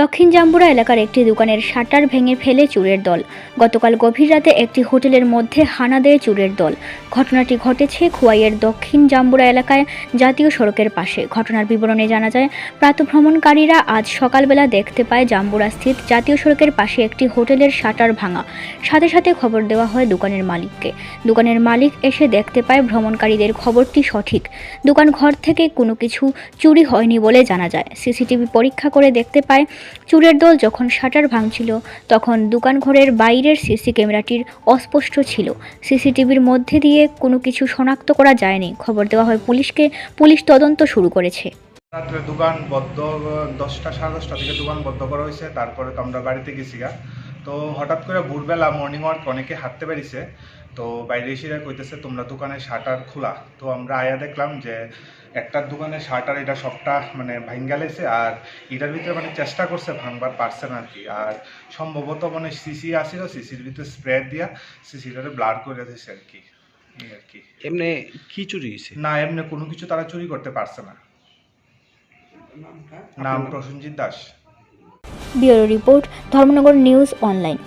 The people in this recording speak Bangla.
দক্ষিণ জাম্বুরা এলাকার একটি দোকানের শাটার ভেঙে ফেলে চোরের দল। গতকাল গভীর রাতে একটি হোটেলের মধ্যে হানা দেয় চোরের দল। ঘটনাটি ঘটেছে খোয়াইয়ের দক্ষিণ জাম্বুরা এলাকায় জাতীয় সড়কের পাশে। ঘটনার বিবরণে জানা যায়, প্রাতঃভ্রমণকারীরা আজ সকালবেলা দেখতে পায় জাম্বুরা স্থিত জাতীয় সড়কের পাশে একটি হোটেলের শাটার ভাঙা। সাথে সাথে খবর দেওয়া হয় দোকানের মালিককে। দোকানের মালিক এসে দেখতে পায় ভ্রমণকারীদের খবরটি সঠিক। দোকান ঘর থেকে কোনো কিছু চুরি হয়নি বলে জানা যায়। সিসিটিভি পরীক্ষা করে দেখতে পায় চোরের দল যখন শাটার ভাঙছিল তখন দোকান ঘরের বাইরের সিসি ক্যামেরাটির অস্পষ্ট ছিল। সিসিটিভির মধ্যে দিয়ে কোনো কিছু শনাক্ত করা যায়নি। খবর দেওয়া হয় পুলিশকে। পুলিশ তদন্ত শুরু করেছে। রাত্রে দোকান বন্ধ 10টা সাড়ে 10টা থেকে দোকান বন্ধ করা হয়েছে। তারপরে তো আমরা বাড়িতে গেছি তো হঠাৎ করে ভোরবেলা মর্নিং ওয়াক অনেকে হাঁটতে বেরিয়েছে। তো বাইরে এসে কইতেছে তোমরা দোকানের শাটার খোলা। তো আমরা আয়া দেখলাম যে একটা দোকানের শাটার এটা সবটা মানে ভাঙ্গা লেছে, আর এটার ভিতরে মানে চেষ্টা করছে ভাঙবার পারছে না আর কি। আর সম্ভবত মানে সিসি আসছিল, সিসির ভিতরে স্প্রে দিয়া সিসিটারে ব্লার করে দিয়েছে আর কি। এমনি কি চুরি হয়েছে? না, এমনি কোনো কিছু তারা চুরি করতে পারছে না। নাম Prosenjit Das. Bureau report, Dharmanagar news online.